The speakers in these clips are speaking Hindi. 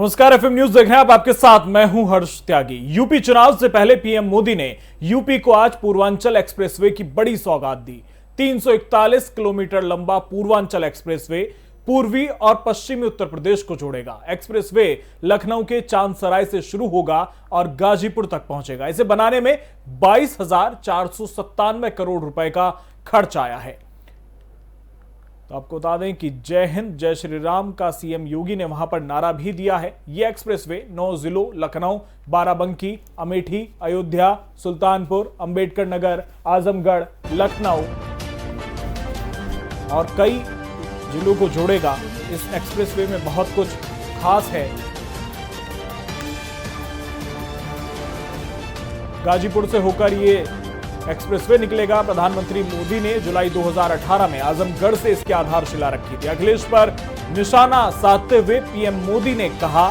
नमस्कार, एफएम न्यूज देख रहे हैं आप। आपके साथ मैं हूं हर्ष त्यागी। यूपी चुनाव से पहले पीएम मोदी ने यूपी को आज पूर्वांचल एक्सप्रेसवे की बड़ी सौगात दी। 341 किलोमीटर लंबा पूर्वांचल एक्सप्रेसवे पूर्वी और पश्चिमी उत्तर प्रदेश को जोड़ेगा। एक्सप्रेसवे लखनऊ के चांदसराय से शुरू होगा और गाजीपुर तक पहुंचेगा। इसे बनाने में 22,497 करोड़ रुपए का खर्च आया है। तो आपको बता दें कि जय हिंद जय श्री राम का सीएम योगी ने वहां पर नारा भी दिया है। यह एक्सप्रेसवे 9 जिलों लखनऊ, बाराबंकी, अमेठी, अयोध्या, सुल्तानपुर, अंबेडकर नगर, आजमगढ़, लखनऊ और कई जिलों को जोड़ेगा। इस एक्सप्रेसवे में बहुत कुछ खास है। गाजीपुर से होकर ये एक्सप्रेसवे निकलेगा। प्रधानमंत्री मोदी ने जुलाई 2018 में आजमगढ़ से इसकी आधारशिला रखी थी। अखिलेश पर निशाना साधते हुए पीएम मोदी ने कहा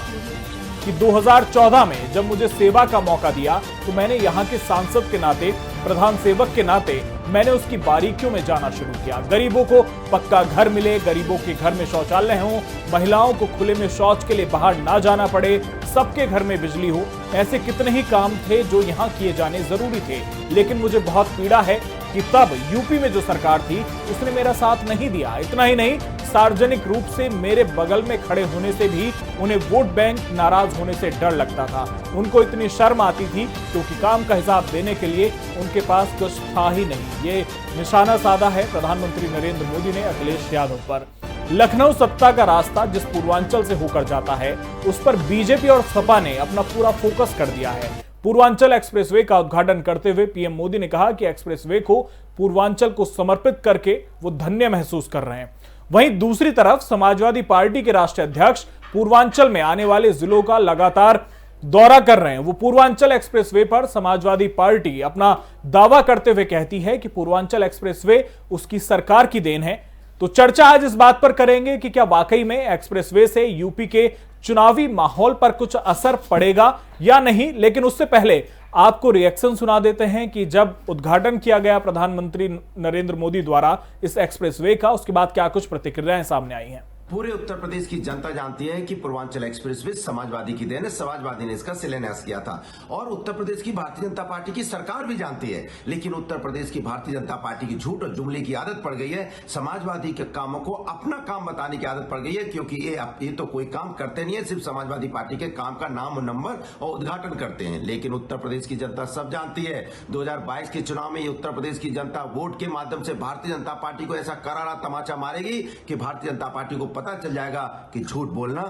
कि 2014 में जब मुझे सेवा का मौका दिया तो मैंने यहां के सांसद के नाते, प्रधान सेवक के नाते मैंने उसकी बारीकियों में जाना शुरू किया। गरीबों को पक्का घर मिले, गरीबों के घर में शौचालय हो, महिलाओं को खुले में शौच के लिए बाहर ना जाना पड़े, सबके घर में बिजली हो। ऐसे कितने ही काम थे जो यहाँ किए जाने जरूरी थे। लेकिन मुझे बहुत पीड़ा है कि तब यूपी में जो सरकार थी उसने मेरा साथ नहीं दिया। इतना ही नहीं, सार्वजनिक रूप से मेरे बगल में खड़े होने से भी उन्हें वोट बैंक नाराज होने से डर लगता था। उनको इतनी शर्म आती थी क्योंकि काम का हिसाब देने के लिए उनके पास कुछ था ही नहीं। ये निशाना साधा है प्रधानमंत्री नरेंद्र मोदी ने अखिलेश यादव पर। लखनऊ सत्ता का रास्ता जिस पूर्वांचल से होकर जाता है उस पर बीजेपी और सपा ने अपना पूरा फोकस कर दिया है। पूर्वांचल एक्सप्रेसवे का उद्घाटन करते हुए पीएम मोदी ने कहा कि एक्सप्रेसवे को पूर्वांचल को समर्पित करके वो धन्य महसूस कर रहे हैं। वहीं दूसरी तरफ समाजवादी पार्टी के राष्ट्रीय अध्यक्ष पूर्वांचल में आने वाले जिलों का लगातार दौरा कर रहे हैं। वो पूर्वांचल एक्सप्रेसवे पर समाजवादी पार्टी अपना दावा करते हुए कहती है कि पूर्वांचल एक्सप्रेसवे उसकी सरकार की देन है। तो चर्चा आज इस बात पर करेंगे कि क्या वाकई में एक्सप्रेसवे से यूपी के चुनावी माहौल पर कुछ असर पड़ेगा या नहीं। लेकिन उससे पहले आपको रिएक्शन सुना देते हैं कि जब उद्घाटन किया गया प्रधानमंत्री नरेंद्र मोदी द्वारा इस एक्सप्रेसवे का, उसके बाद क्या कुछ प्रतिक्रियाएं सामने आई हैं। पूरे उत्तर प्रदेश की जनता जानती है कि पूर्वांचल एक्सप्रेसवे समाजवादी की देन है। समाजवादी ने इसका शिलान्यास किया था और उत्तर प्रदेश की भारतीय जनता पार्टी की सरकार भी जानती है। लेकिन उत्तर प्रदेश की भारतीय जनता पार्टी की झूठ और जुमले की आदत पड़ गई है। समाजवादी के कामों को अपना काम बताने की आदत पड़ गई है, क्योंकि ये तो कोई काम करते नहीं है, सिर्फ समाजवादी पार्टी के काम का नाम और नंबर और उद्घाटन करते हैं। लेकिन उत्तर प्रदेश की जनता सब जानती है। 2022 के चुनाव में उत्तर प्रदेश की जनता वोट के माध्यम से भारतीय जनता पार्टी को ऐसा करारा तमाचा मारेगी कि भारतीय जनता पार्टी को पता चल जाएगा कि झूठ बोलना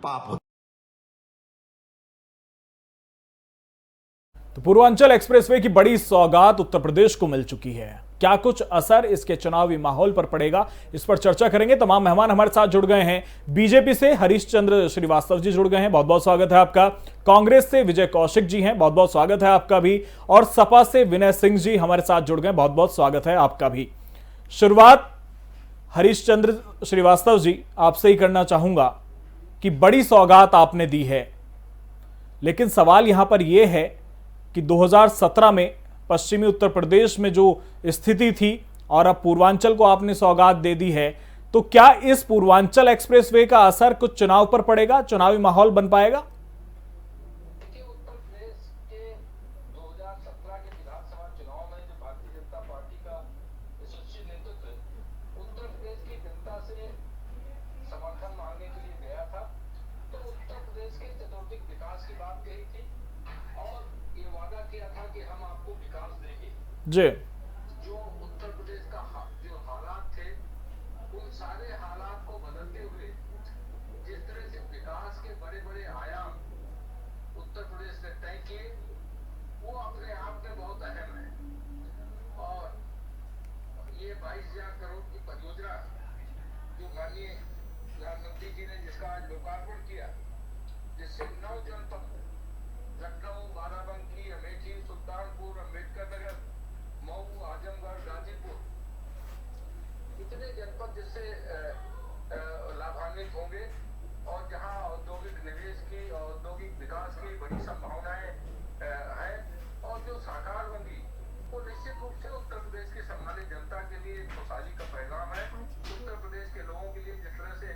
पाप होता। तो पूर्वांचल एक्सप्रेसवे की बड़ी सौगात उत्तर प्रदेश को मिल चुकी है। क्या कुछ असर इसके चुनावी माहौल पर पड़ेगा, इस पर चर्चा करेंगे। तमाम मेहमान हमारे साथ जुड़ गए हैं। बीजेपी से हरीश चंद्र श्रीवास्तव जी जुड़ गए हैं, बहुत बहुत स्वागत है आपका। कांग्रेस से विजय कौशिक जी हैं, बहुत बहुत स्वागत है आपका भी। और सपा से विनय सिंह जी हमारे साथ जुड़ गए, बहुत बहुत स्वागत है आपका भी। शुरुआत हरीश चंद्र श्रीवास्तव जी आपसे ही करना चाहूंगा कि बड़ी सौगात आपने दी है, लेकिन सवाल यहां पर यह है कि 2017 में पश्चिमी उत्तर प्रदेश में जो स्थिति थी और अब पूर्वांचल को आपने सौगात दे दी है, तो क्या इस पूर्वांचल एक्सप्रेसवे का असर कुछ चुनाव पर पड़ेगा, चुनावी माहौल बन पाएगा? जी, जो उत्तर प्रदेश का जो हालात थे उन सारे हालात को बदलते हुए जिस तरह से विकास के बड़े बड़े आयाम उत्तर प्रदेश ने तय किए वो अपने आप में बहुत अहम है। और ये 22,000 करोड़ की परियोजना जो माननीय प्रधानमंत्री जी ने जिसका आज लोकार्पण किया, जिससे 9 जनपद लखनऊ, बाराबंकी, अमेठी, सुल्तानपुर, अंबेडकर नगर, मऊ, आजमगढ़, गाजीपुर, इतने जनपद जिससे लाभान्वित होंगे और जहां औद्योगिक निवेश की, औद्योगिक विकास की बड़ी संभावनाएं हैं और जो साकार होंगी वो निश्चित रूप से उत्तर प्रदेश की सम्मानित जनता के लिए खुशहाली का पैगाम है। उत्तर प्रदेश के लोगों के लिए जिस तरह से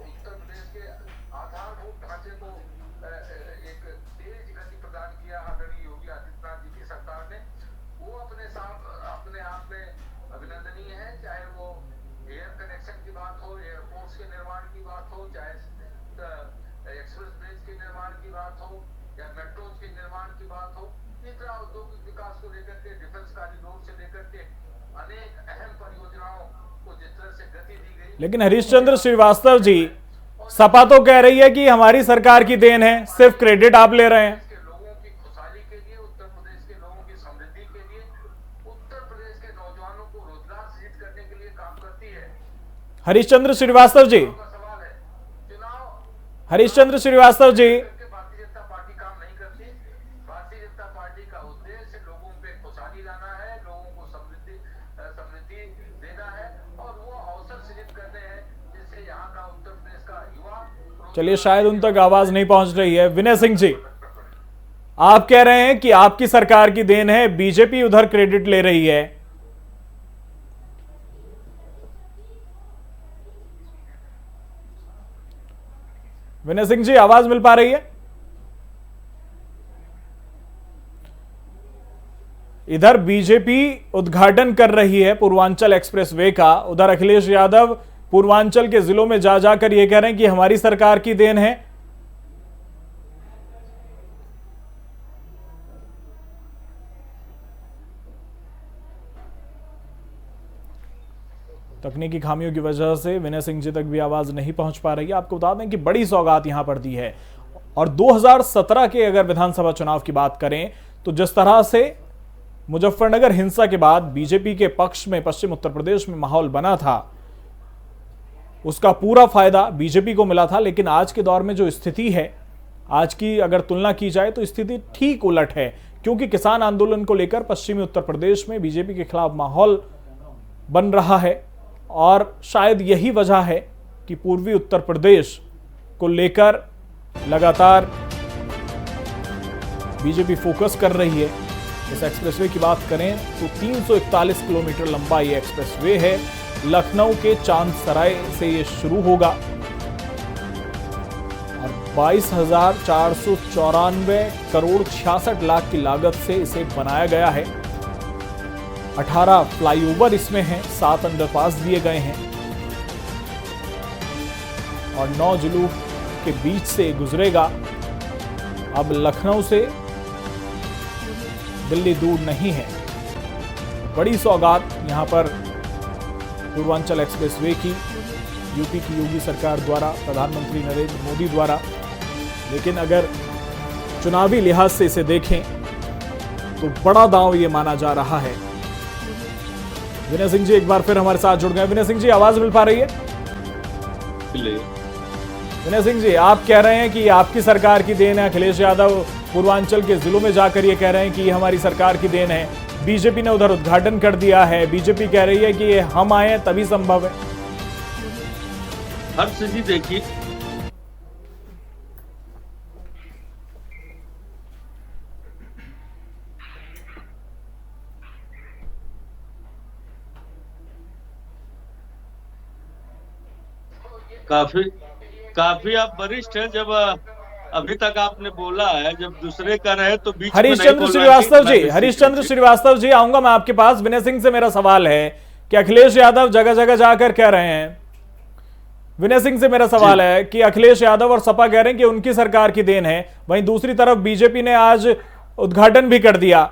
उत्तर प्रदेश के आधारभूत ढांचे को तीसरा औद्योगिक विकास को लेकर के डिफेंस कॉरिडोर से लेकर के अनेक अहम परियोजनाओं को जिस तरह से गति दी गई। लेकिन हरीशचंद्र श्रीवास्तव जी, सपा तो कह रही है कि हमारी सरकार की देन है, सिर्फ क्रेडिट आप ले रहे हैं। के लोगों की खुशहाली के लिए, उत्तर प्रदेश के लोगों की समृद्धि के लिए, उत्तर प्रदेश के नौजवानों को रोजगार सृजित करने के लिए काम करती है। हरीशचंद्र श्रीवास्तव जी, का सवाल है, चुनाव हरीशचंद्र श्रीवास्तव जी, करके भारतीय जनता पार्टी काम नहीं करती। भारतीय जनता पार्टी का उद्देश्य लोगों पे खुशहाली लाना है, लोगों को समृद्धि देना है और वो अवसर सृजित करने हैं जिससे यहाँ का उत्तर प्रदेश का युवा। चलिए शायद उन तक आवाज नहीं पहुंच रही है। विनय सिंह जी, आप कह रहे हैं कि आपकी सरकार की देन है, बीजेपी उधर क्रेडिट ले रही है। विनय सिंह जी, आवाज मिल पा रही है? इधर बीजेपी उद्घाटन कर रही है पूर्वांचल एक्सप्रेसवे का, उधर अखिलेश यादव पूर्वांचल के जिलों में जा जाकर यह कह रहे हैं कि हमारी सरकार की देन है। तकनीकी खामियों की वजह से विनय सिंह जी तक भी आवाज नहीं पहुंच पा रही है। आपको बता दें कि बड़ी सौगात यहां पर दी है। और 2017 के अगर विधानसभा चुनाव की बात करें तो जिस तरह से मुजफ्फरनगर हिंसा के बाद बीजेपी के पक्ष में पश्चिम उत्तर प्रदेश में माहौल बना था, उसका पूरा फायदा बीजेपी को मिला था। लेकिन आज के दौर में जो स्थिति है, आज की अगर तुलना की जाए तो स्थिति ठीक उलट है, क्योंकि किसान आंदोलन को लेकर पश्चिमी उत्तर प्रदेश में बीजेपी के खिलाफ माहौल बन रहा है। और शायद यही वजह है कि पूर्वी उत्तर प्रदेश को लेकर लगातार बीजेपी फोकस कर रही है। इस एक्सप्रेसवे की बात करें तो 341 किलोमीटर लंबा ये एक्सप्रेसवे है। लखनऊ के चांदसराय से ये शुरू होगा और 22,494 करोड़ 66 लाख की लागत से इसे बनाया गया है। 18 फ्लाईओवर इसमें हैं, 7 अंडरपास दिए गए हैं और 9 जिलों के बीच से गुजरेगा। अब लखनऊ से दिल्ली दूर नहीं है। बड़ी सौगात यहां पर पूर्वांचल एक्सप्रेसवे की यूपी की योगी सरकार द्वारा, प्रधानमंत्री नरेंद्र मोदी द्वारा। लेकिन अगर चुनावी लिहाज से इसे देखें तो बड़ा दांव ये माना जा रहा है। विनय सिंह जी एक बार फिर हमारे साथ जुड़ गए। विनय सिंह जी, आवाज मिल पा रही है? विनय सिंह जी, आप कह रहे हैं कि आपकी सरकार की देन है। अखिलेश यादव पूर्वांचल के जिलों में जाकर ये कह रहे हैं कि ये हमारी सरकार की देन है। बीजेपी ने उधर उद्घाटन कर दिया है। बीजेपी कह रही है कि ये हम आए तभी संभव है। हर चीज देखिए, काफी आप वरिष्ठ हैं। जब अभी तक आपने बोला है, जब दूसरे का रहे तो बीच में हरीशचंद्र श्रीवास्तव जी, हरीशचंद्र श्रीवास्तव जी, आऊंगा मैं आपके पास। विनय सिंह से मेरा सवाल है कि अखिलेश यादव जगह जगह जाकर कह रहे हैं, विनय सिंह से मेरा सवाल है कि अखिलेश यादव और सपा कह रहे हैं कि उनकी सरकार की देन है, वहीं दूसरी तरफ बीजेपी ने आज उद्घाटन भी कर दिया।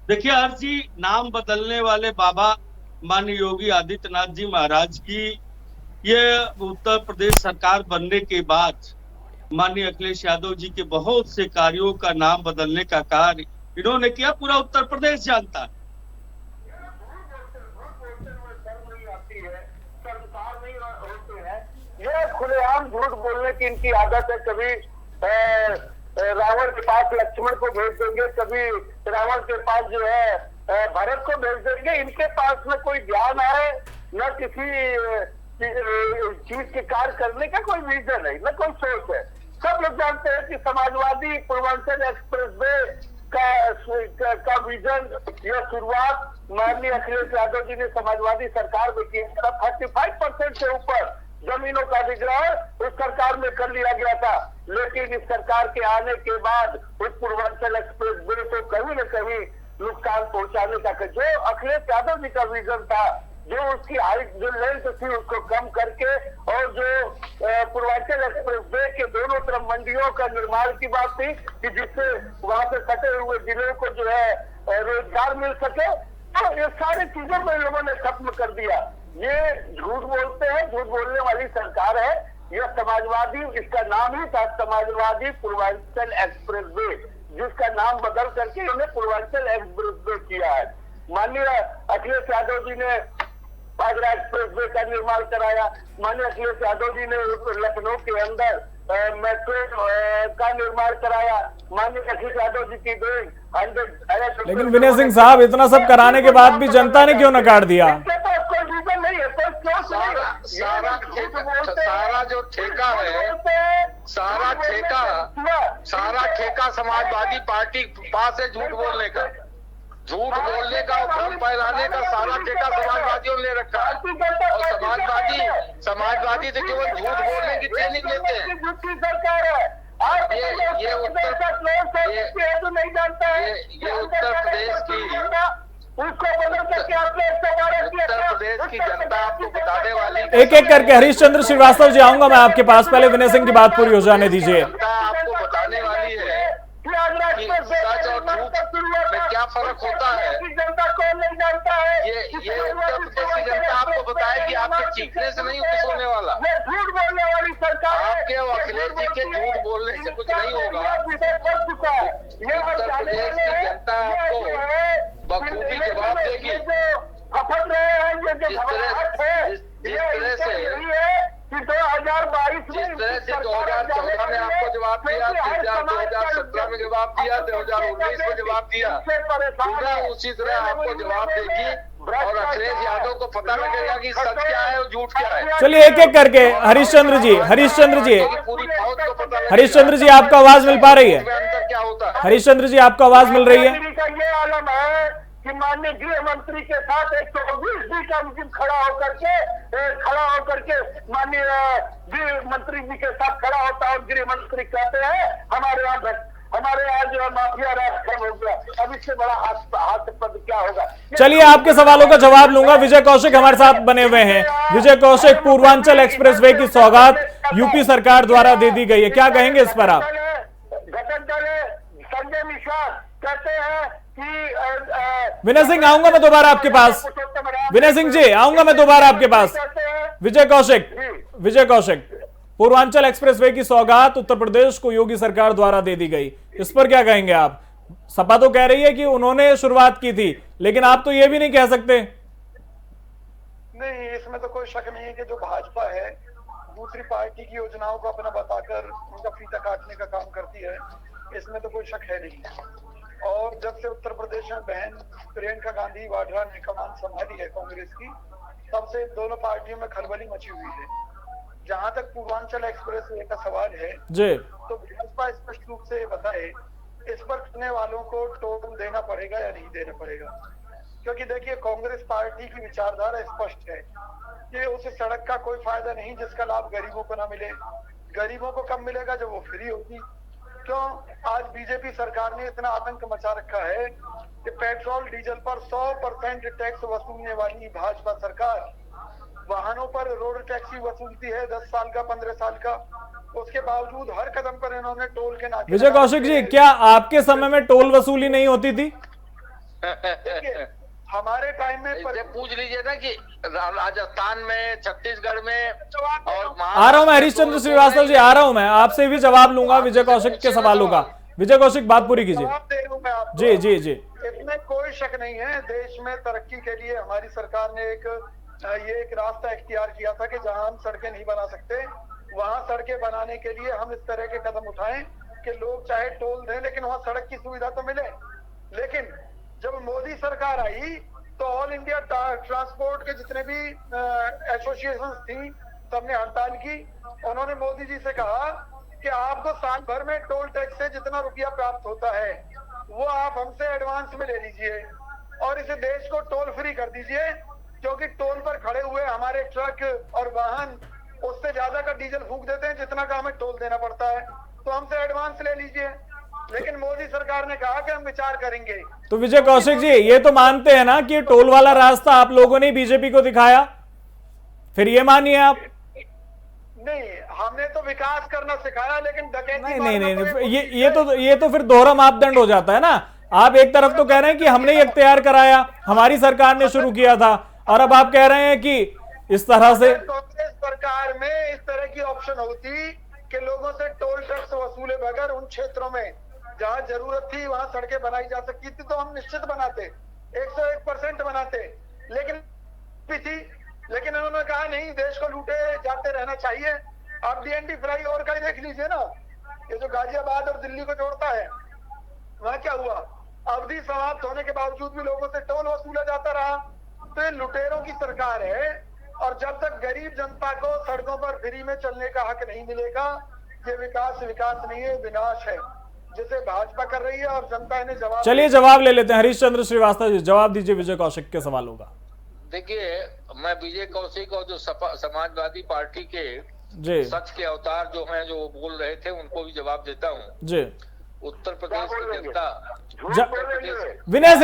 देखिए हर जी, नाम बदलने वाले बाबा माननीय योगी आदित्यनाथ जी महाराज की ये उत्तर प्रदेश सरकार बनने के बाद माननीय अखिलेश यादव जी के बहुत से कार्यों का नाम बदलने का कार्य इन्होंने किया, पूरा उत्तर प्रदेश जानता है। ये खुलेआम झूठ बोलने की इनकी आदत है। कभी रावण के पास लक्ष्मण को भेज देंगे, कभी रावण के पास जो है भरत को भेज देंगे। इनके पास न कोई ध्यान है, न किसी चीज के कार्य करने का कोई विजन है, न कोई सोच है। सब लोग जानते हैं कि समाजवादी पूर्वांचल एक्सप्रेसवे का विजन या शुरुआत माननीय अखिलेश यादव जी ने समाजवादी सरकार में की। 35% से ऊपर जमीनों का अधिग्रहण उस सरकार में कर लिया गया था। लेकिन इस सरकार के आने के बाद उस पूर्वांचल एक्सप्रेसवे को कहीं न कहीं नुकसान पहुंचाने का जो अखिलेश यादव जी का विजन था, जो उसकी हाइट जो लेंथ थी उसको कम करके और जो पूर्वांचल एक्सप्रेस वे के दोनों तरफ मंडियों का निर्माण की बात थी कि जिससे वहां पे कटे हुए जिलों को जो है रोजगार मिल सके, तो ये सारी चीजों को इन लोगों ने खत्म कर दिया। ये झूठ बोलते हैं, झूठ बोलने वाली सरकार है। यह समाजवादी, इसका नाम ही था समाजवादी पूर्वांचल एक्सप्रेस वे, जिसका नाम बदल करके इन्होंने पूर्वांचल एक्सप्रेस वे किया है। माननीय अखिलेश यादव जी ने आगरा एक्सप्रेस वे का निर्माण कराया, माननीय अखिलेश यादव जी ने लखनऊ के अंदर मेट्रो का निर्माण कराया, माननीय अखिलेश यादव जी की गई। लेकिन विनय सिंह साहब, इतना सब कराने के बाद भी जनता ने क्यों नकार दिया? कोई रीजन नहीं है, कोई सोच नहीं है। सारा जो ठेका है, सारा ठेका समाजवादी पार्टी के पास है झूठ बोलने का, झूठ बोलने का और भ्रम फैलाने का सारा ठेका समाजवादियों ने रखा है। और समाजवादी तो केवल झूठ बोलने की ट्रेनिंग लेते हैं। सरकार है, ये उत्तर प्रदेश की जनता आपको बताने वाली। एक एक करके हरीशचंद्र श्रीवास्तव जी आऊंगा मैं आपके पास, पहले विनय सिंह की बात पूरी हो जाने दीजिए। जनता आपको बताने वाली है कि सच और झूठ में क्या फर्क होता है। जनता कौन नहीं जानता है? ये उत्तर प्रदेश की जनता आपको बताएगी, आपके चीखने से नहीं कुछ होने वाला। झूठ बोलने वाली सरकार, आपके और अखिलेश जी के झूठ बोलने से कुछ नहीं होगा। उत्तर प्रदेश की जनता आपको बखूबी जवाब देगी। जिस तरह से 2014 में आपको जवाब दिया, 2017 में जवाब दिया, 2019 में जवाब दिया, उसी तरह आपको जवाब देगी। और अखिलेश यादव को पता लगेगा कि सच क्या है और झूठ क्या है। चलिए एक एक करके हरीशचंद्र जी पूरी फौज को पता लगेगा। हरीशचंद्र जी आपको आवाज मिल पा रही है? अंतर क्या होता है? हरीशचंद्र जी आपको आवाज मिल रही है? ये आलम है कि माननीय गृह मंत्री के साथ 120 का मुझे खड़ा होकर के माननीय गृह मंत्री जी के साथ खड़ा होता है और गृह मंत्री कहते हैं हमारे यहाँ जो है माफिया राज खत्म हो गया। अब इससे बड़ा हास्यास्पद क्या होगा? चलिए आपके सवालों का जवाब लूंगा। विजय कौशिक हमारे साथ बने हुए हैं। विजय कौशिक, पूर्वांचल एक्सप्रेसवे की सौगात यूपी सरकार द्वारा दे दी गई है, क्या कहेंगे इस पर आप? घटक दल संजय मिश्रा कहते हैं कि विनय सिंह आऊंगा मैं दोबारा आपके पास। विनय सिंह जी आऊंगा मैं दोबारा आपके पास। विजय कौशिक, पूर्वांचल एक्सप्रेसवे की सौगात उत्तर प्रदेश को योगी सरकार द्वारा दे दी गई, इस पर क्या कहेंगे आप? सपा तो कह रही है कि उन्होंने शुरुआत की थी, लेकिन आप तो ये भी नहीं कह सकते। नहीं, इसमें तो कोई शक नहीं है कि जो भाजपा है दूसरी पार्टी की योजनाओं को अपना बताकर उनका फीता काटने का काम करती है, इसमें तो कोई शक है नहीं। और जब से उत्तर प्रदेश में बहन प्रियंका गांधी वाड्रा ने कमान संभाली है कांग्रेस की, तब से दोनों पार्टियों में खलबली मची हुई है। जहां तक पूर्वांचल एक्सप्रेस वे का सवाल है जी, तो भाजपा स्पष्ट रूप से बताए इस पर करने वालों को टोल देना पड़ेगा या नहीं देना पड़ेगा। क्योंकि देखिए, कांग्रेस पार्टी की विचारधारा स्पष्ट है कि उस सड़क का कोई फायदा नहीं जिसका लाभ गरीबों को ना मिले। गरीबों को कब मिलेगा? जब वो फ्री होगी। क्यों आज बीजेपी सरकार ने इतना आतंक मचा रखा है कि पेट्रोल डीजल पर 100% टैक्स वसूलने वाली भाजपा सरकार वाहनों पर रोड टैक्स वसूलती है 10 साल का, 15 साल का। उसके बावजूद हर कदम पर इन्होंने टोल के नाके। विजय कौशिक जी, क्या आपके समय में टोल वसूली नहीं होती थी? हमारे टाइम में पूछ लीजिए ना कि राजस्थान में, छत्तीसगढ़ में और आ रहा हूं मैं हरीशचंद्र श्रीवास्तव जी, आ रहा हूं मैं, आपसे भी जवाब लूंगा विजय कौशिक के सवालों का। विजय कौशिक बात पूरी कीजिए। जी। इसमें कोई शक नहीं है, देश में तरक्की के लिए हमारी सरकार ने एक रास्ता इख्तियार किया था कि जहां हम सड़कें नहीं बना सकते वहां सड़कें बनाने के लिए हम इस तरह के कदम उठाएं कि लोग चाहे टोल दें लेकिन वहां सड़क की सुविधा तो मिले। लेकिन जब मोदी सरकार आई तो ऑल इंडिया ट्रांसपोर्ट के जितने भी एसोसिएशन थी सबने हड़ताल की। उन्होंने मोदी जी से कहा कि आपको साल भर में टोल टैक्स से जितना रुपया प्राप्त होता है वो आप हमसे एडवांस में ले लीजिए और इस देश को टोल फ्री कर दीजिए, क्योंकि टोल पर खड़े हुए हमारे ट्रक और वाहन उससे ज्यादा का डीजल फूंक देते हैं जितना का हमें टोल देना पड़ता है, तो हमसे एडवांस ले लीजिए। लेकिन मोदी सरकार ने कहा कि हम विचार करेंगे। तो विजय कौशिक जी, ये तो मानते हैं ना कि टोल वाला रास्ता आप लोगों ने बीजेपी को दिखाया, फिर ये मानिए आप। नहीं, हमने तो विकास करना सिखाया, लेकिन डकैती नहीं, ये तो फिर दोहरा मापदंड हो जाता है ना। आप एक तरफ तो कह रहे हैं कि हमने ये इख्तियार कराया, हमारी सरकार ने शुरू किया था, और अब आप कह रहे हैं कि इस तरह से कांग्रेस सरकार में इस तरह की ऑप्शन होती कि लोगों से टोल टैक्स वसूले बगैर उन क्षेत्रों में जहां जरूरत थी वहां सड़कें बनाई जा सकती थी, तो हम निश्चित बनाते, 101% बनाते। लेकिन उन्होंने कहा नहीं, देश को लूटे जाते रहना चाहिए। आप डीएनडी फ्लाई ओवर का ही देख लीजिए ना, ये जो गाजियाबाद और दिल्ली को जोड़ता है, वहां क्या हुआ? अवधि समाप्त होने के बावजूद भी लोगों से टोल वसूला जाता रहा। तो ये लुटेरों की सरकार है, और जब तक गरीब जनता को सड़कों पर फ्री में चलने का हक नहीं मिलेगा, ये विकास नहीं है, विनाश है, जिसे भाजपा कर रही है, और जनता इन्हें जवाब। चलिए जवाब ले लेते हैं। हरीश चंद्र श्रीवास्तव जी, जवाब दीजिए विजय कौशिक के सवालों का। देखिए, मैं विजय कौशिक और जो समाजवादी पार्टी के जी सच के अवतार जो हैं, जो बोल रहे थे, उनको भी जवाब देता हूँ। जी, उत्तर प्रदेश की जनता, विनय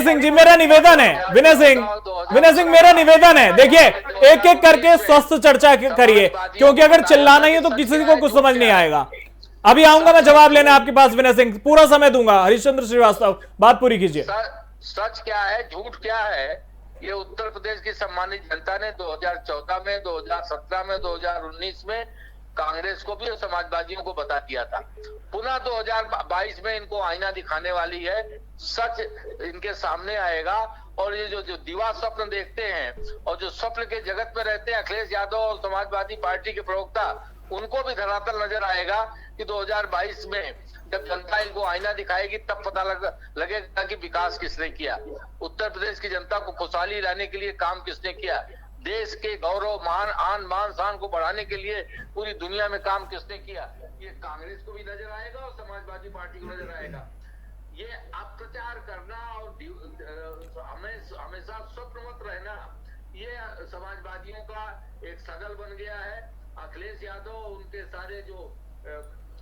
सिंह जी मेरा निवेदन है, विनय सिंह मेरा निवेदन है, देखिए एक एक करके स्वस्थ चर्चा करिए, क्योंकि अगर चिल्लाना ही है तो किसी को कुछ समझ नहीं आएगा। अभी आऊंगा मैं जवाब लेने आपके पास विनय सिंह, पूरा समय दूंगा। हरिश्चंद्र श्रीवास्तव, बात पूरी कीजिए। सच क्या है, झूठ क्या है, ये उत्तर प्रदेश की सम्मानित जनता ने 2014 में, 2017 में, 2019 में कांग्रेस को भी और समाजवादियों को बता दिया था। पुनः 2022 में इनको आईना दिखाने वाली है, सच इनके सामने आएगा। और ये जो दीवा स्वप्न देखते हैं और जो स्वप्न के जगत में रहते हैं अखिलेश यादव और समाजवादी पार्टी के प्रवक्ता, उनको भी धरातल नजर आएगा कि 2022 में जब जनता इनको आईना दिखाएगी तब पता लगेगा कि विकास किसने किया, उत्तर प्रदेश की जनता को खुशहाली लाने के लिए काम किसने किया, देश के गौरव मान शान को बढ़ाने के लिए पूरी दुनिया में काम किसने किया। ये कांग्रेस को भी नजर आएगा और समाजवादी पार्टी को नजर आएगा। ये अपप्रचार करना और हमेशा स्वप्न मत रहना, ये समाजवादियों का एक सगल बन गया है। अखिलेश यादव उनके सारे जो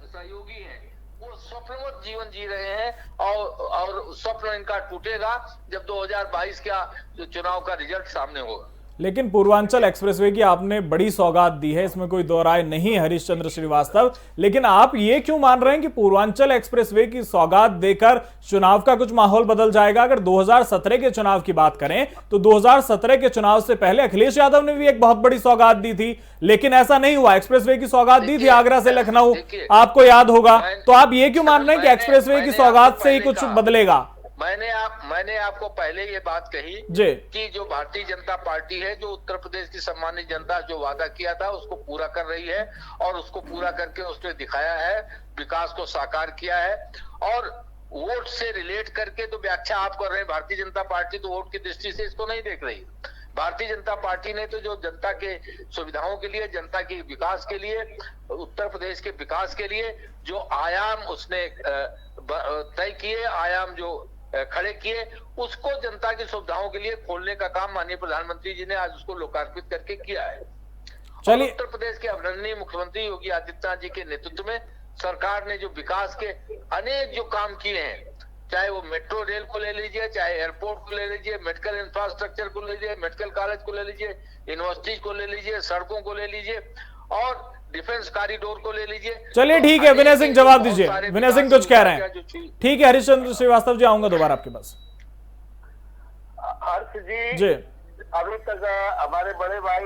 सहयोगी हैं वो स्वप्नवत जीवन जी रहे हैं, और स्वप्न इनका टूटेगा जब 2022 का जो चुनाव का रिजल्ट सामने होगा। लेकिन पूर्वांचल एक्सप्रेसवे की आपने बड़ी सौगात दी है, इसमें कोई दो राय नहीं है हरिश्चंद्र श्रीवास्तव, लेकिन आप ये क्यों मान रहे हैं कि पूर्वांचल एक्सप्रेसवे की सौगात देकर चुनाव का कुछ माहौल बदल जाएगा? अगर 2017 के चुनाव की बात करें तो 2017 के चुनाव से पहले अखिलेश यादव ने भी एक बहुत बड़ी सौगात दी थी, लेकिन ऐसा नहीं हुआ। एक्सप्रेसवे की सौगात दी थी आगरा से लखनऊ, आपको याद होगा। तो आप ये क्यों मान रहे हैं कि एक्सप्रेसवे की सौगात से ही कुछ बदलेगा? मैंने आपको पहले ये बात कही कि जो भारतीय जनता पार्टी है, जो उत्तर प्रदेश की सम्मानित जनता जो वादा किया था उसको पूरा कर रही है, और उसको पूरा करके उसने दिखाया है, विकास को साकार किया है। और वोट से रिलेट करके तो व्याख्या आप कर रहे हैं, भारतीय जनता पार्टी तो वोट की दृष्टि से इसको नहीं देख रही। भारतीय जनता पार्टी ने तो जो जनता के सुविधाओं के लिए, जनता के विकास के लिए, उत्तर प्रदेश के विकास के लिए जो आयाम उसने तय किए, आयाम जो खड़े किए, उसको जनता की सुविधाओं के लिए खोलने का काम माननीय प्रधानमंत्री जी ने आज उसको लोकार्पित करके किया है। चलिए, उत्तर प्रदेश के आदरणीय मुख्यमंत्री योगी आदित्यनाथ जी के नेतृत्व में सरकार ने जो विकास के अनेक जो काम किए हैं, चाहे वो मेट्रो रेल को ले लीजिए, चाहे एयरपोर्ट को ले लीजिए, मेडिकल इंफ्रास्ट्रक्चर को ले लीजिए, मेडिकल कॉलेज को ले लीजिए, यूनिवर्सिटीज को ले लीजिए, सड़कों को ले लीजिए, और डिफेंस कॉरिडोर को ले लीजिए। चलिए ठीक है, विनय सिंह जवाब दीजिए। विनय सिंह कुछ कह रहे हैं, ठीक है। हरिश्चंद्र श्रीवास्तव जी, आऊंगा दोबारा आपके पास। हर्ष जी, अभी तक हमारे बड़े भाई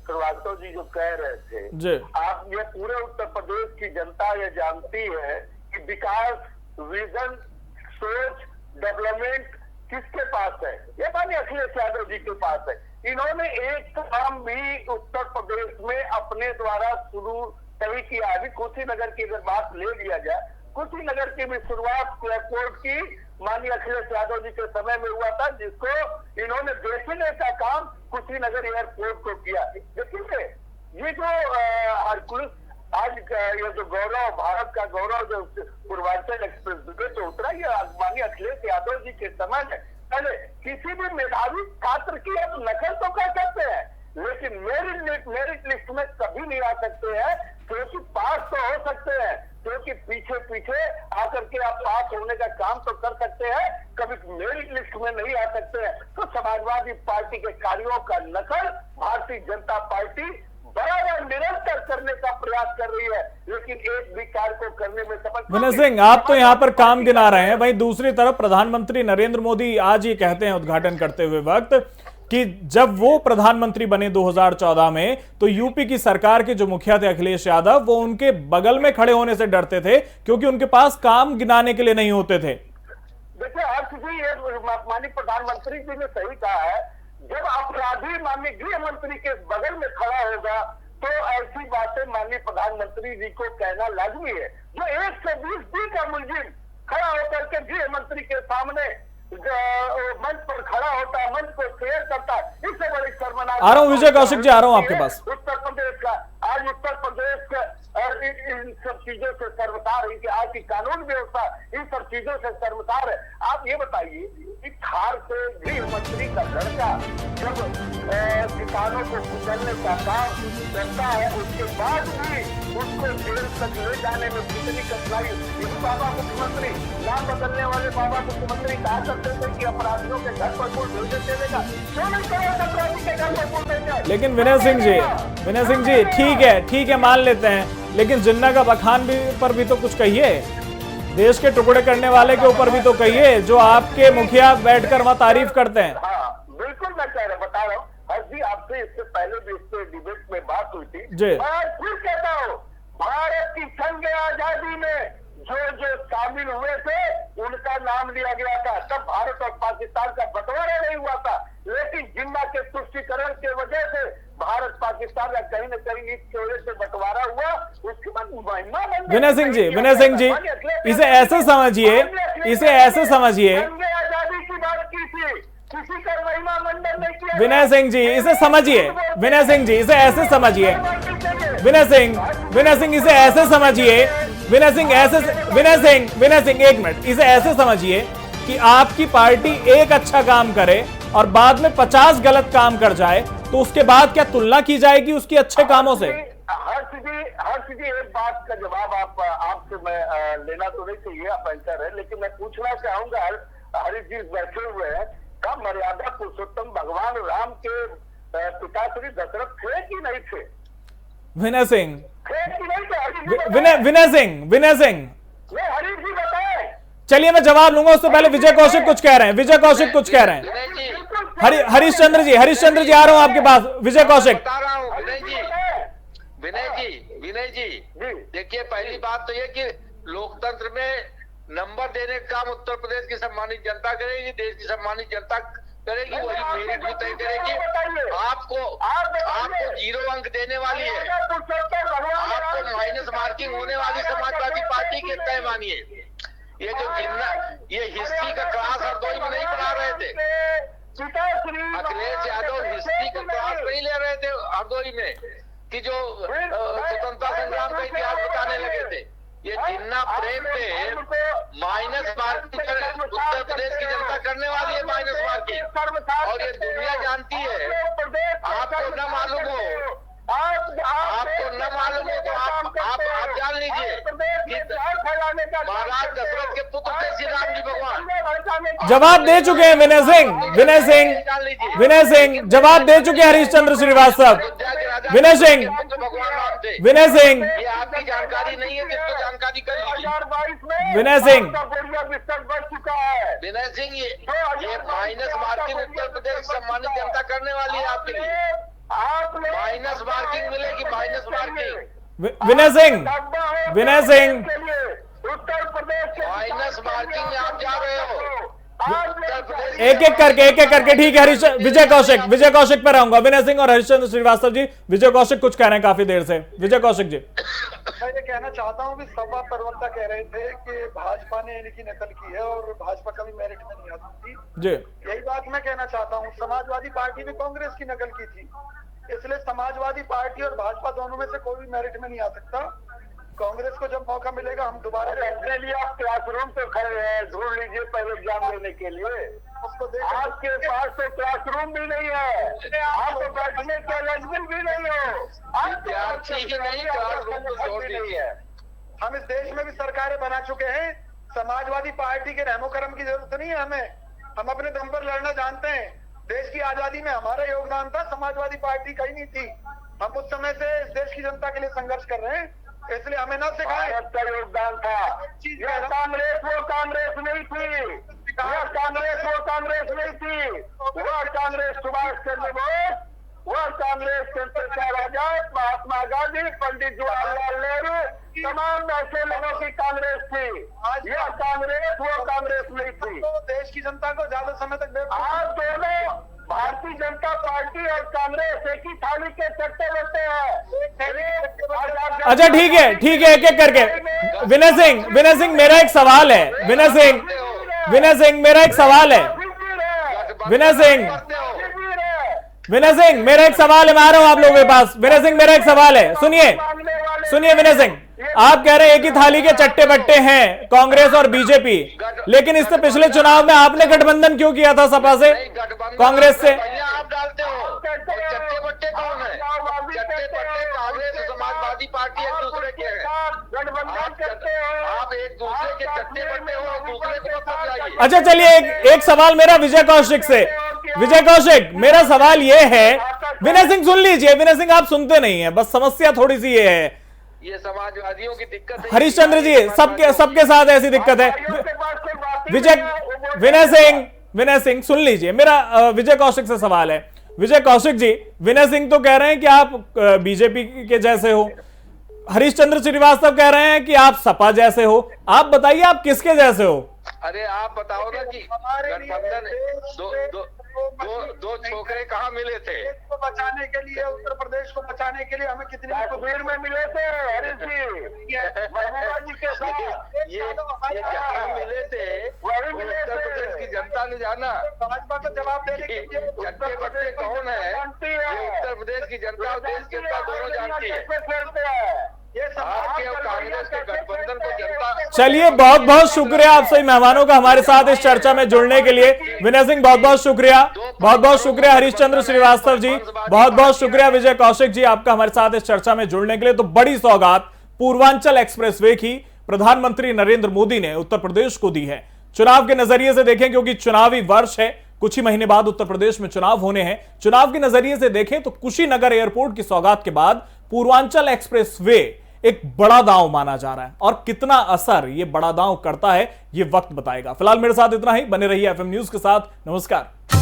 श्रीवास्तव जी जो कह रहे थे, आप ये पूरे उत्तर प्रदेश की जनता ये जानती है कि विकास, विजन, सोच, डेवलपमेंट किसके पास है? ये मानिए अखिलेश यादव जी के पास है। इन्होंने एक काम भी उत्तर प्रदेश में अपने द्वारा शुरू नहीं किया। अभी कुशीनगर की अगर बात ले लिया जाए, कुशीनगर की भी शुरुआत एयरपोर्ट की माननीय अखिलेश यादव जी के समय में हुआ था, जिसको इन्होंने बेचने का काम कुशीनगर एयरपोर्ट को किया। देखिए, ये जो हरकुलिस आज ये जो गौरव, भारत का गौरव जो पूर्वांचल एक्सप्रेसवे पे उतरा, ये माननीय अखिलेश यादव जी के समय में पहले किसी भी मेधावी छात्र की आप नकल तो कर सकते हैं, लेकिन मेरिट लिस्ट में कभी नहीं आ सकते हैं, क्योंकि पास तो हो सकते हैं, क्योंकि पीछे पीछे पीछे आकर के आप पास होने का काम तो कर सकते हैं, कभी मेरिट लिस्ट में नहीं आ सकते हैं। तो समाजवादी पार्टी के कार्यों का नकल भारतीय जनता पार्टी बराबर निरंतर करने का प्रयास कर रही है, लेकिन एक भी कार्य को करने में सफल। विनय सिंह, आप तो यहाँ पर काम गिना रहे हैं, वहीं दूसरी तरफ प्रधानमंत्री नरेंद्र मोदी आज ये कहते हैं उद्घाटन करते हुए वक्त कि जब वो प्रधानमंत्री बने 2014 में, तो यूपी की सरकार के जो मुखिया थे अखिलेश यादव, वो उनके बगल में खड़े होने से डरते थे क्योंकि उनके पास काम गिनाने के लिए नहीं होते थे। देखिए हर्ष जी, ये माननीय प्रधानमंत्री जी ने सही कहा है, जब अपराधी माननीय गृह मंत्री के बगल में खड़ा होगा तो ऐसी बातें माननीय प्रधानमंत्री जी को कहना लाजमी है। जो 120 का मुलजिम खड़ा होकर के गृह मंत्री के सामने मंच पर खड़ा होता है, मंच को शेयर करता है, इससे बड़ी शर्मनाक। आ रहा हूं विजय कौशिक जी, आ रहा हूं आपके पास। उत्तर प्रदेश का आज उत्तर प्रदेश का इन सब चीजों से शर्मसार है कि आज की कानून व्यवस्था इन सब चीजों से शर्मसार है। आप ये बताइए कि थार से गृह मंत्री का लड़का जब किसानों को कुचलने का काम करता है, उसके बाद भी उसको जेल तक ले जाने में कितनी कठिनाई। यही बाबा मुख्यमंत्री, नाम बदलने वाले बाबा मुख्यमंत्री कहा करते थे कि अपराधियों के घर पर कोई भेजे देगा, क्यों नहीं करेगा अपराधी के घर पर कोई भेजा। लेकिन विनय सिंह जी ठीक है मान लेते हैं, लेकिन जिन्ना का बखान भी पर भी तो कुछ कहिए, देश के टुकड़े करने वाले के ऊपर भी तो कहिए, जो आपके मुखिया बैठकर वहां तारीफ करते हैं। हाँ बिल्कुल, मैं बता रहा हूँ हर्ष जी, आपसे इससे पहले भी इससे डिबेट में बात हुई थी। मैं फिर कहता हूँ, भारत की संघ आजादी में जो शामिल हुए थे उनका नाम लिया गया था, तब भारत और पाकिस्तान का बंटवारा नहीं हुआ था, लेकिन जिन्ना के तुष्टीकरण के वजह से भारत पाकिस्तान का कहीं न कहीं इस चौड़े से बंटवारा हुआ। उसके बाद विनय सिंह जी इसे ऐसे समझिए आजादी की बात की थी, किसी का महिमा मंडन नहीं किया। विनय सिंह जी इसे समझिए, विनय सिंह जी इसे ऐसे समझिए, विनय सिंह इसे ऐसे समझिए, विनय सिंह एक मिनट, इसे ऐसे समझिए कि आपकी पार्टी एक अच्छा काम करे और बाद में 50 गलत काम कर जाए, तो उसके बाद क्या तुलना की जाएगी उसकी अच्छे कामों से? हर्ष जी एक बात का जवाब आपसे मैं लेना तो नहीं चाहिए, आप एंकर है, लेकिन मैं पूछना चाहूंगा, हरीश जी बैठे हुए हैं, का मर्यादा पुरुषोत्तम भगवान राम के पिता श्री दशरथ थे कि नहीं थे? विनय सिंह हरीश जी बताए। चलिए मैं जवाब लूंगा, उससे पहले विजय कौशिक कुछ कह रहे हैं। हरीशचंद्र जी आ रहा हूं आपके पास। विजय कौशिक, बता रहा हूँ विनय जी देखिए, पहली बात तो ये कि लोकतंत्र में नंबर देने का काम उत्तर प्रदेश की सम्मानित जनता करेगी, देश की सम्मानित जनता करेगी, वही मेरिट भी तय करेगी। आपको 0 अंक देने वाली है, आपको माइनस मार्किंग होने वाली समाजवादी पार्टी के तय मानिए। ये जो ये हिस्ट्री का क्लास हरदोई में नहीं पढ़ा रहे थे, अखिलेश यादव हिस्ट्री का क्लास नहीं ले रहे थे हरदोई में, कि जो स्वतंत्रता संग्राम का इतिहास बताने लगे थे। ये जिन्ना प्रेम पे माइनस मार्किंग उत्तर प्रदेश की जनता करने वाली है, माइनस मार्किंग, और ये दुनिया जानती है। आपको न मालूम हो तो आप जान लीजिए, महाराज दशरथ के पुत्र थे श्री राम जी भगवान। जवाब दे चुके हैं विनय सिंह जवाब दे चुके हैं हरीशचंद्र श्रीवास्तव। विनय सिंह ये आपकी जानकारी नहीं है, जिसको जानकारी कर लीजिए। विनय सिंह ये माइनस मार्किंग उत्तर प्रदेश सम्मानित जनता करने वाली है आपके लिए। माइनस मार्किंग मिलेगी, minus marking. Vinay Singh Uttar Pradesh minus marking में आप जा रहे हो। एक एक करके ठीक है। विजय कौशिक पर रहूंगा। विनय सिंह और हरीशचंद्र श्रीवास्तव जी, विजय कौशिक कुछ कह रहे हैं काफी देर से। विजय कौशिक जी, मैं ये कहना चाहता हूँ कि सभा प्रवक्ता कह रहे थे कि भाजपा ने इनकी नकल की है और भाजपा कभी मेरिट में नहीं आती जी। यही बात मैं कहना चाहता हूँ। समाजवादी पार्टी ने कांग्रेस की नकल की थी, इसलिए समाजवादी पार्टी और भाजपा दोनों में से कोई भी मेरिट में नहीं आ सकता। कांग्रेस को जब मौका मिलेगा हम दोबारा इसके लिए आप क्लासरूम पे खड़े हैं, ढूंढ लीजिए पहले एग्जाम देने के लिए। उसको आपके पास तो क्लासरूम भी नहीं है, आप तो बैठने के एलिजिबल भी नहीं हो, विद्यार्थी ही नहीं, क्लासरूम तो छोड़ दीजिए। हम इस देश में भी सरकारें आ चुके हैं। समाजवादी पार्टी के रहमो करम की जरूरत नहीं है हमें, हम अपने दम पर लड़ना जानते हैं। देश की आजादी में हमारा योगदान था, समाजवादी पार्टी कहीं नहीं थी। हम उस समय से इस देश की जनता के लिए संघर्ष कर रहे हैं, इसलिए हमें ना सिखाएं। का योगदान था। यह कांग्रेस वो कांग्रेस नहीं थी, यह कांग्रेस वो कांग्रेस नहीं थी। वह कांग्रेस सुभाष चंद्र बोस, वह कांग्रेस चंद्रशेखर आजाद, महात्मा गांधी, पंडित जवाहरलाल नेहरू, तमाम ऐसे लोगों की कांग्रेस थी। यह कांग्रेस वो कांग्रेस नहीं थी। तो देश की जनता को ज्यादा समय तक आज दोनों भारतीय जनता पार्टी और कांग्रेस एक ही थाली के चट्टे बट्टे हैं। अच्छा ठीक है, एक एक करके। विनय सिंह मेरा एक सवाल है। विनय सिंह मेरा एक सवाल है। विनय सिंह मेरा एक सवाल है, मैं आ रहा हूं आप लोगों के पास। विनय सिंह मेरा एक सवाल है, सुनिए विनय सिंह, आप कह रहे हैं एक ही थाली के चट्टे बट्टे हैं कांग्रेस और बीजेपी, लेकिन इससे पिछले चुनाव में आपने गठबंधन क्यों किया था सपा से, कांग्रेस से? आप डालते हो, चट्टे बट्टे कौन है? चट्टे बट्टे कांग्रेस और समाजवादी पार्टी एक दूसरे के हैं। आप एक दूसरे के चट्टे बट्टे हो, एक दूसरे को समझाइए। अच्छा चलिए, एक सवाल मेरा विजय कौशिक से। विजय कौशिक, मेरा सवाल ये है, विनय सिंह सुन लीजिए। विनय सिंह आप सुनते नहीं है, बस समस्या थोड़ी सी ये है, ये समाजवादियों की दिक्कत है। हरिश्चंद्र जी, सबके साथ ऐसी दिक्कत है। विनय सिंह सुन लीजिए, मेरा विजय कौशिक से सवाल है। विजय कौशिक जी, विनय सिंह तो कह रहे हैं कि आप बीजेपी के जैसे हो, हरिश्चंद्र श्रीवास्तव कह रहे हैं कि आप सपा जैसे हो। आप बताइए आप किसके जैसे हो? अरे आप बताओ ना कि गठबंधन दो छोकरे कहाँ मिले थे? को बचाने के लिए, उत्तर प्रदेश को बचाने के लिए हमें कितनी कश्मीर में मिले थे हरीश जी, महबूबा जी के साथ। ये जहाँ मिले थे उत्तर प्रदेश की जनता ने जाना। भाजपा को जवाब देने के लिए चट्टे बट्टे कौन है ये उत्तर प्रदेश की जनता और देश की जनता दोनों जानती है। आपके और कांग्रेस के गठबंधन को जनता। चलिए, बहुत बहुत शुक्रिया आप सभी मेहमानों का हमारे साथ इस चर्चा में जुड़ने के लिए। विनय सिंह बहुत बहुत शुक्रिया, बहुत बहुत शुक्रिया हरिश्चंद्र श्रीवास्तव जी, बहुत बहुत शुक्रिया विजय कौशिक जी आपका हमारे साथ इस चर्चा में जुड़ने के लिए। तो बड़ी सौगात पूर्वांचल एक्सप्रेसवे की प्रधानमंत्री नरेंद्र मोदी ने उत्तर प्रदेश को दी है। चुनाव के नजरिए से देखें, क्योंकि चुनावी वर्ष है, कुछ ही महीने बाद उत्तर प्रदेश में चुनाव होने हैं। चुनाव के नजरिए से देखें तो कुशीनगर एयरपोर्ट की सौगात के बाद पूर्वांचल एक्सप्रेसवे एक बड़ा दांव माना जा रहा है, और कितना असर ये बड़ा दांव करता है ये वक्त बताएगा। फिलहाल मेरे साथ इतना ही, बने रहिए एफएम न्यूज के साथ। नमस्कार।